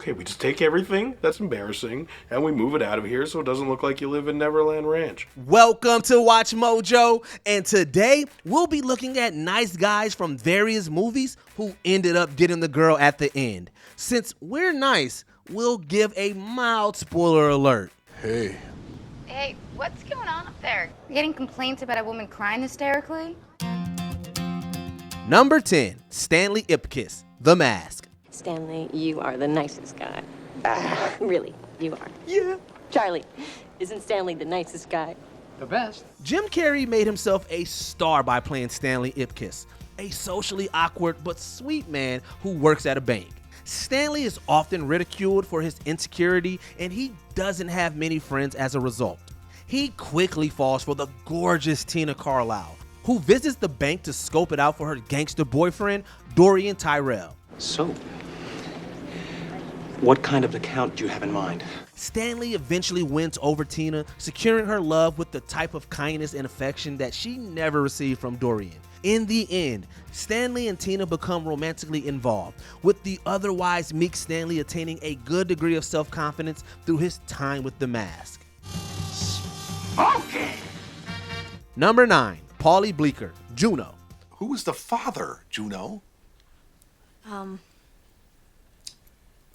Okay, we just take everything that's embarrassing and we move it out of here so it doesn't look like you live in Neverland Ranch. Welcome to Watch Mojo, and today we'll be looking at nice guys from various movies who ended up getting the girl at the end. Since we're nice, we'll give a mild spoiler alert. Hey. Hey, what's going on up there? You're getting complaints about a woman crying hysterically? Number 10, Stanley Ipkiss, The Mask. Stanley, you are the nicest guy. Really, you are. Yeah. Charlie, isn't Stanley the nicest guy? The best. Jim Carrey made himself a star by playing Stanley Ipkiss, a socially awkward but sweet man who works at a bank. Stanley is often ridiculed for his insecurity, and he doesn't have many friends as a result. He quickly falls for the gorgeous Tina Carlisle, who visits the bank to scope it out for her gangster boyfriend, Dorian Tyrell. So, what kind of account do you have in mind? Stanley eventually wins over Tina, securing her love with the type of kindness and affection that she never received from Dorian. In the end, Stanley and Tina become romantically involved, with the otherwise meek Stanley attaining a good degree of self-confidence through his time with The Mask. Okay. Number 9, Paulie Bleeker, Juno. Who was the father, Juno?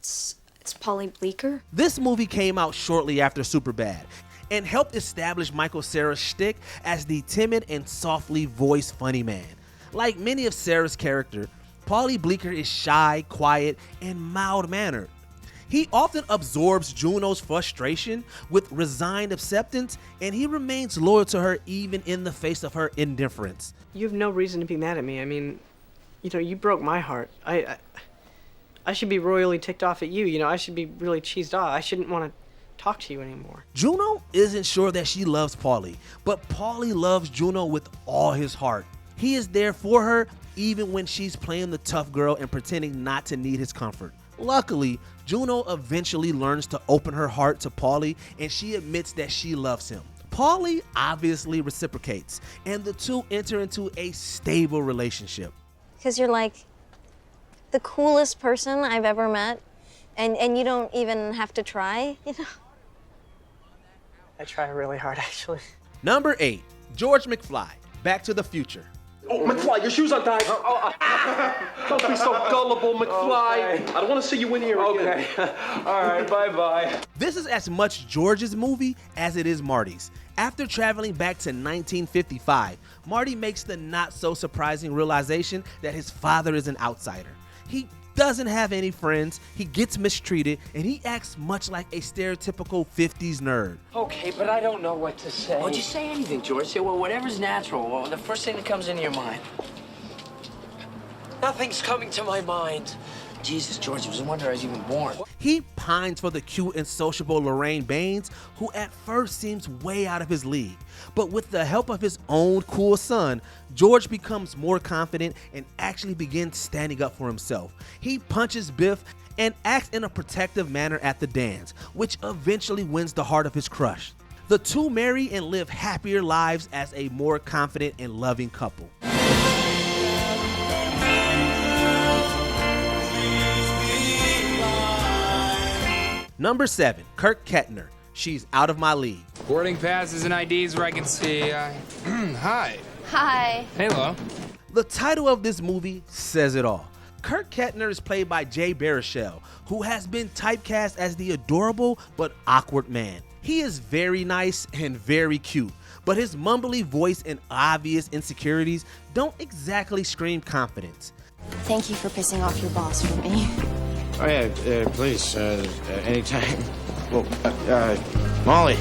It's Polly Bleeker. This movie came out shortly after Superbad and helped establish Michael Cera's shtick as the timid and softly voiced funny man. Like many of Cera's characters, Paulie Bleeker is shy, quiet, and mild-mannered. He often absorbs Juno's frustration with resigned acceptance, and he remains loyal to her even in the face of her indifference. You have no reason to be mad at me. I mean, you broke my heart. I should be royally ticked off at you. I should be really cheesed off. I shouldn't want to talk to you anymore. Juno isn't sure that she loves Paulie, but Paulie loves Juno with all his heart. He is there for her even when she's playing the tough girl and pretending not to need his comfort. Luckily, Juno eventually learns to open her heart to Paulie, and she admits that she loves him. Paulie obviously reciprocates, and the two enter into a stable relationship. Because you're like the coolest person I've ever met, and you don't even have to try, I try really hard, actually. Number 8, George McFly, Back to the Future. Oh, McFly, your shoes untied! Don't be so gullible, McFly! Okay. I don't want to see you in here again. Okay. All right, bye-bye. This is as much George's movie as it is Marty's. After traveling back to 1955, Marty makes the not-so-surprising realization that his father is an outsider. He doesn't have any friends, he gets mistreated, and he acts much like a stereotypical 50s nerd. Okay, but I don't know what to say. Well, just say anything, George. Say, well, whatever's natural. Well, the first thing that comes into your mind. Nothing's coming to my mind. Jesus, George, it was a wonder I was even born. He pines for the cute and sociable Lorraine Baines, who at first seems way out of his league. But with the help of his own cool son, George becomes more confident and actually begins standing up for himself. He punches Biff and acts in a protective manner at the dance, which eventually wins the heart of his crush. The two marry and live happier lives as a more confident and loving couple. Number 7, Kirk Kettner, She's Out of My League. Boarding passes and IDs where I can see. Hi. Hi. Hello. The title of this movie says it all. Kirk Kettner is played by Jay Baruchel, who has been typecast as the adorable but awkward man. He is very nice and very cute, but his mumbly voice and obvious insecurities don't exactly scream confidence. Thank you for pissing off your boss for me. Oh yeah, please, anytime. Well, Molly.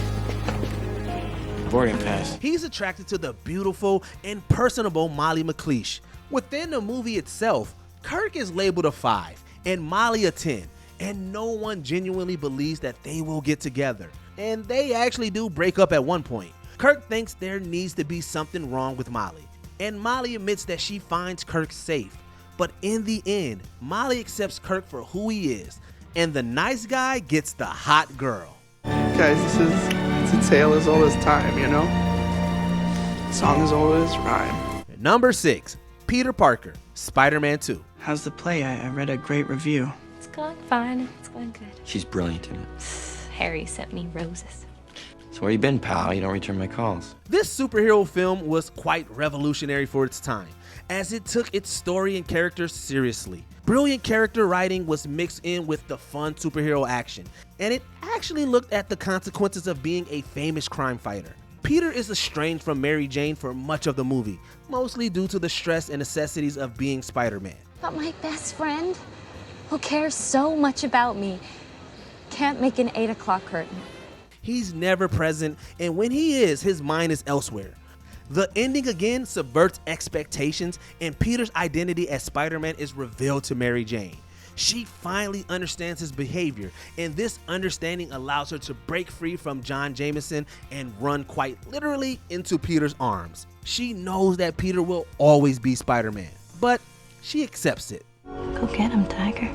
Boarding pass. He's attracted to the beautiful and personable Molly McLeish. Within the movie itself, Kirk is labeled a 5 and Molly a 10, and no one genuinely believes that they will get together. And they actually do break up at one point. Kirk thinks there needs to be something wrong with Molly, and Molly admits that she finds Kirk safe. But in the end, Molly accepts Kirk for who he is, and the nice guy gets the hot girl. Guys, it's a tale as old as time, Song as old as rhyme. Number 6, Peter Parker, Spider-Man 2. How's the play? I read a great review. It's going fine. It's going good. She's brilliant in it. Harry sent me roses. So where you been, pal? You don't return my calls. This superhero film was quite revolutionary for its time, as it took its story and characters seriously. Brilliant character writing was mixed in with the fun superhero action, and it actually looked at the consequences of being a famous crime fighter. Peter is estranged from Mary Jane for much of the movie, mostly due to the stress and necessities of being Spider-Man. But my best friend, who cares so much about me, can't make an 8 o'clock curtain. He's never present, and when he is, his mind is elsewhere. The ending again subverts expectations, and Peter's identity as Spider-Man is revealed to Mary Jane. She finally understands his behavior, and this understanding allows her to break free from John Jameson and run quite literally into Peter's arms. She knows that Peter will always be Spider-Man, but she accepts it. Go get him, Tiger.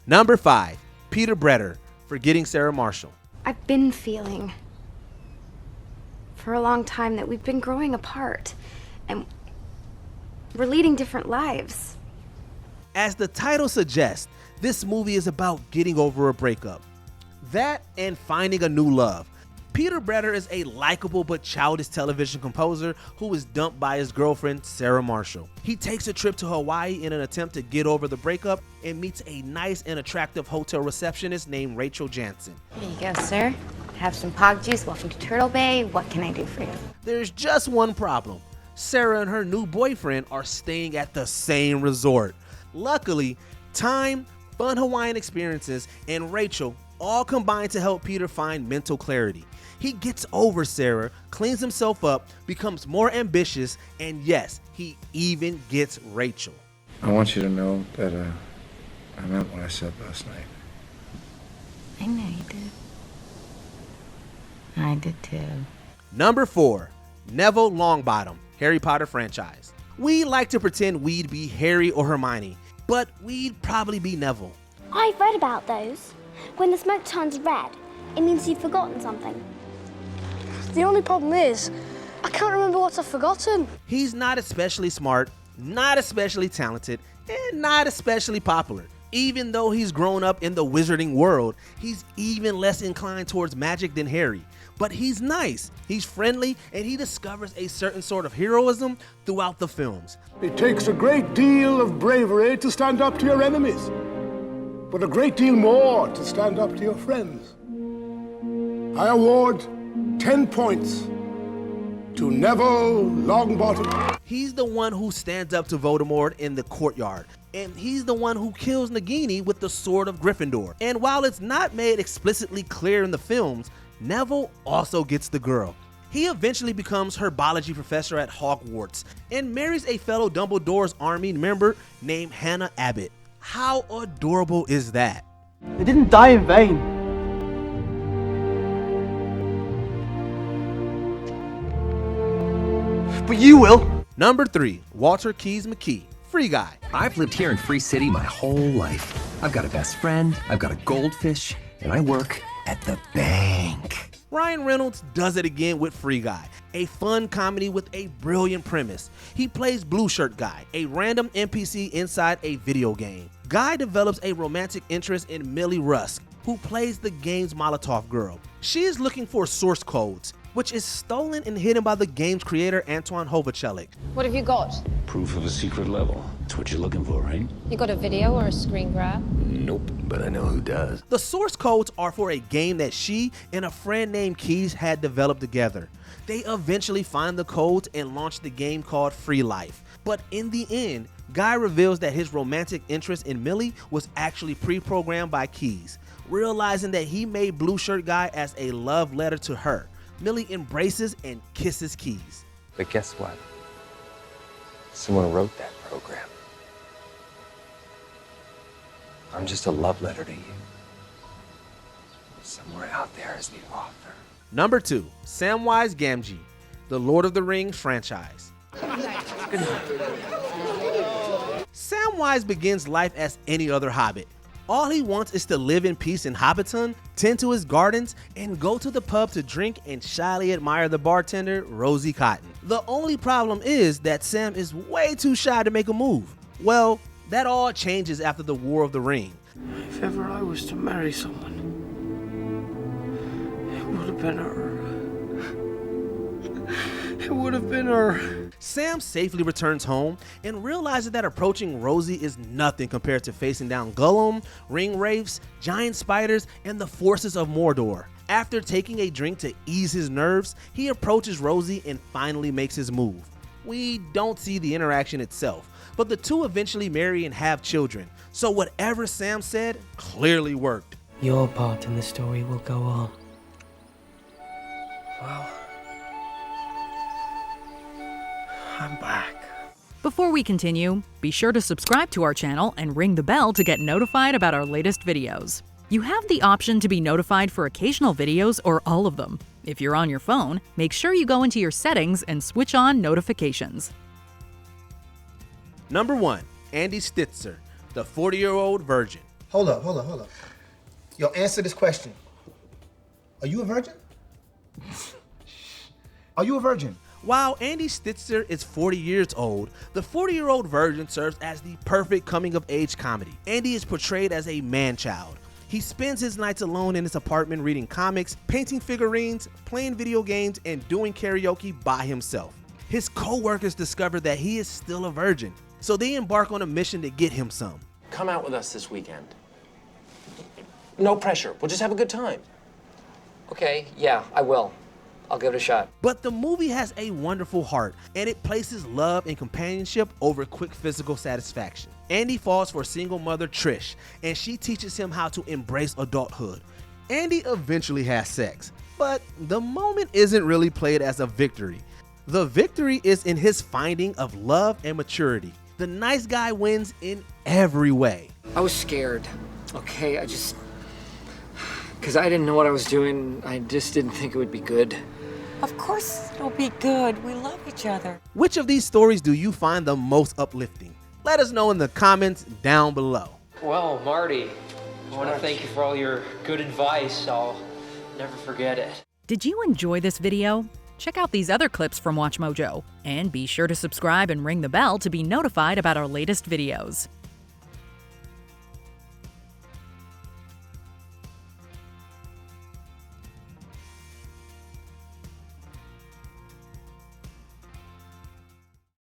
Number 5, Peter Bretter, Forgetting Sarah Marshall. I've been feeling for a long time that we've been growing apart and we're leading different lives. As the title suggests, this movie is about getting over a breakup. That and finding a new love. Peter Bretter is a likable but childish television composer who is dumped by his girlfriend, Sarah Marshall. He takes a trip to Hawaii in an attempt to get over the breakup and meets a nice and attractive hotel receptionist named Rachel Jansen. Here you go, sir. Have some pog juice. Welcome to Turtle Bay. What can I do for you? There's just one problem. Sarah and her new boyfriend are staying at the same resort. Luckily, time, fun Hawaiian experiences, and Rachel all combine to help Peter find mental clarity. He gets over Sarah, cleans himself up, becomes more ambitious, and yes, he even gets Rachel. I want you to know that I meant what I said last night. I know you did. I did too. Number 4, Neville Longbottom, Harry Potter franchise. We like to pretend we'd be Harry or Hermione, but we'd probably be Neville. I've read about those. When the smoke turns red, it means you've forgotten something. The only problem is, I can't remember what I've forgotten. He's not especially smart, not especially talented, and not especially popular. Even though he's grown up in the wizarding world, he's even less inclined towards magic than Harry. But he's nice, he's friendly, and he discovers a certain sort of heroism throughout the films. It takes a great deal of bravery to stand up to your enemies, but a great deal more to stand up to your friends. I award 10 points to Neville Longbottom. He's the one who stands up to Voldemort in the courtyard, and he's the one who kills Nagini with the sword of Gryffindor. And while it's not made explicitly clear in the films, Neville also gets the girl. He eventually becomes herbology professor at Hogwarts and marries a fellow Dumbledore's army member named Hannah Abbott. How adorable is that? They didn't die in vain. But you will. Number 3, Walter Keys McKee, Free Guy. I've lived here in Free City my whole life. I've got a best friend, I've got a goldfish, and I work at the bank. Ryan Reynolds does it again with Free Guy, a fun comedy with a brilliant premise. He plays Blue Shirt Guy, a random NPC inside a video game. Guy develops a romantic interest in Millie Rusk, who plays the game's Molotov girl. She is looking for source codes, which is stolen and hidden by the game's creator Antoine Hovachelik. What have you got? Proof of a secret level. That's what you're looking for, right? You got a video or a screen grab? Nope, but I know who does. The source codes are for a game that she and a friend named Keys had developed together. They eventually find the codes and launch the game called Free Life. But in the end, Guy reveals that his romantic interest in Millie was actually pre-programmed by Keys. Realizing that he made Blue Shirt Guy as a love letter to her, Millie embraces and kisses Keys. But guess what? Someone wrote that program. I'm just a love letter to you. Somewhere out there is the author. Number 2, Samwise Gamgee, the Lord of the Rings franchise. Samwise begins life as any other hobbit. All he wants is to live in peace in Hobbiton, tend to his gardens, and go to the pub to drink and shyly admire the bartender, Rosie Cotton. The only problem is that Sam is way too shy to make a move. Well, that all changes after the War of the Ring. If ever I was to marry someone, it would have been her. It would have been her. Sam safely returns home and realizes that approaching Rosie is nothing compared to facing down Gollum, ring wraiths, giant spiders, and the forces of Mordor. After taking a drink to ease his nerves, he approaches Rosie and finally makes his move. We don't see the interaction itself, but the two eventually marry and have children, so whatever Sam said clearly worked. Your part in the story will go on. Well, I'm back. Before we continue, be sure to subscribe to our channel and ring the bell to get notified about our latest videos. You have the option to be notified for occasional videos or all of them. If you're on your phone, make sure you go into your settings and switch on notifications. Number 1. Andy Stitzer, the 40-year-old virgin. Hold up. Yo, answer this question. Are you a virgin? Are you a virgin? While Andy Stitzer is 40 years old, the 40-year-old virgin serves as the perfect coming-of-age comedy. Andy is portrayed as a man-child. He spends his nights alone in his apartment reading comics, painting figurines, playing video games, and doing karaoke by himself. His co-workers discover that he is still a virgin, so they embark on a mission to get him some. Come out with us this weekend. No pressure. We'll just have a good time. Okay, yeah, I will. I'll give it a shot. But the movie has a wonderful heart, and it places love and companionship over quick physical satisfaction. Andy falls for single mother Trish, and she teaches him how to embrace adulthood. Andy eventually has sex, but the moment isn't really played as a victory. The victory is in his finding of love and maturity. The nice guy wins in every way. I was scared, okay? Because I didn't know what I was doing. I just didn't think it would be good. Of course it'll be good. We love each other. Which of these stories do you find the most uplifting? Let us know in the comments down below. Well, Marty, I want to thank you for all your good advice. I'll never forget it. Did you enjoy this video? Check out these other clips from WatchMojo, and be sure to subscribe and ring the bell to be notified about our latest videos.